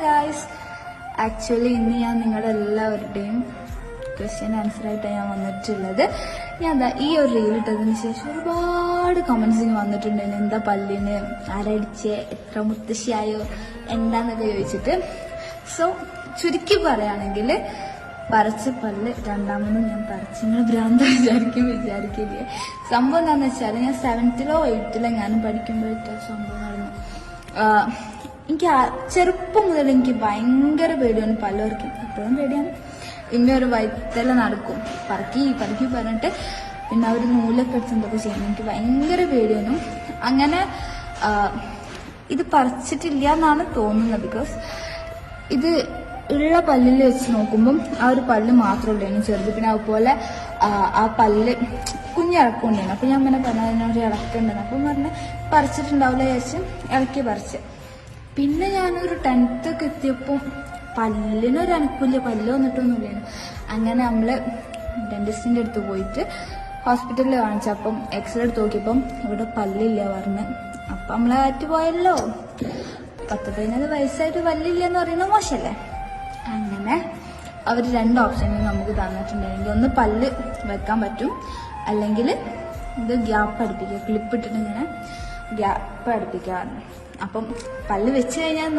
Guys, actually ഇന്ന് ഞാൻ നിങ്ങളുടെ എല്ലാവരുടെയും ക്വസ്റ്റ്യൻ ആൻസറായിട്ടാണ് ഞാൻ വന്നിട്ടുള്ളത്. ഞാൻ ഈ ഒരു റീൽ ഇട്ടതിന് ശേഷം ഒരുപാട് കമന്റ്സ് വന്നിട്ടുണ്ടായിരുന്നു. എന്താ പല്ലിന് ആരടിച്ച്, എത്ര മുത്തശ്ശിയായോ, എന്താന്നൊക്കെ ചോദിച്ചിട്ട്. സോ ചുരുക്കി പറയുകയാണെങ്കിൽ പറിച്ച പല്ല് രണ്ടാമതും ഞാൻ പറിച്ച്. നിങ്ങൾ ഭ്രാന്ത വിചാരിക്കില്ലേ. സംഭവം എന്താണെന്ന് വെച്ചാൽ ഞാൻ 7th-ലോ 8th-ലോ ഞാനും പഠിക്കുമ്പോഴത്തെ സംഭവം നടന്നു. എനിക്ക് ചെറുപ്പം മുതൽ എനിക്ക് ഭയങ്കര പേടിയാണ് പല്ല് പറിക്കും. എപ്പോഴും പേടിയാണ്. പിന്നെ ഒരു വൈത്തല നടക്കും, പറക്കി പറഞ്ഞിട്ട് പിന്നെ അവർ നൂലൊക്കെ എടുത്തൊക്കെ ചെയ്യണം. എനിക്ക് ഭയങ്കര പേടിയാണ്. അങ്ങനെ ഇത് പറിച്ചിട്ടില്ല എന്നാണ് തോന്നുന്നത്. ബിക്കോസ് ഇത് ഉള്ള പല്ലിൽ വെച്ച് നോക്കുമ്പം ആ ഒരു പല്ല് മാത്രമല്ല എനിക്ക് ചെറുത്. പിന്നെ അതുപോലെ ആ പല്ല് കുഞ്ഞിളക്കുണ്ടായിരുന്നു. അപ്പം ഞാൻ പിന്നെ പറഞ്ഞ അതിനൊരു ഇളക്കുണ്ടെന്ന്. അപ്പം പറഞ്ഞ് പറിച്ചിട്ടുണ്ടാവില്ല വിചാരിച്ച് ഇളക്കി പറിച്ച്. പിന്നെ ഞാനൊരു 10th ഒക്കെ എത്തിയപ്പോൾ പല്ലിനൊരു അനക്കില്ല, പല്ല് വന്നിട്ടൊന്നുമില്ല. അങ്ങനെ നമ്മൾ ഡെന്റിസ്റ്റിൻ്റെ അടുത്ത് പോയിട്ട് ഹോസ്പിറ്റലിൽ കാണിച്ചപ്പം എക്സ്റേ എടുത്ത് നോക്കിയപ്പം ഇവിടെ പല്ലില്ല പറഞ്ഞ്. അപ്പം നമ്മളെ ആറ്റ് പോയല്ലോ. 10-15 വയസ്സായിട്ട് പല്ലില്ലെന്ന് പറയുന്നത് മോശമല്ലേ. അങ്ങനെ അവർ 2 ഓപ്ഷനിൽ നമുക്ക് തന്നിട്ടുണ്ടെങ്കിൽ ഒന്ന് പല്ല് വെക്കാൻ പറ്റും, അല്ലെങ്കിൽ ഇത് ഗ്യാപ്പ് അടുപ്പിക്കുക, ക്ലിപ്പ് ഇട്ടിട്ട് ഇങ്ങനെ ഗ്യാപ്പ് അടുപ്പിക്കുക. അപ്പം പല്ല് വെച്ച് കഴിഞ്ഞാൽ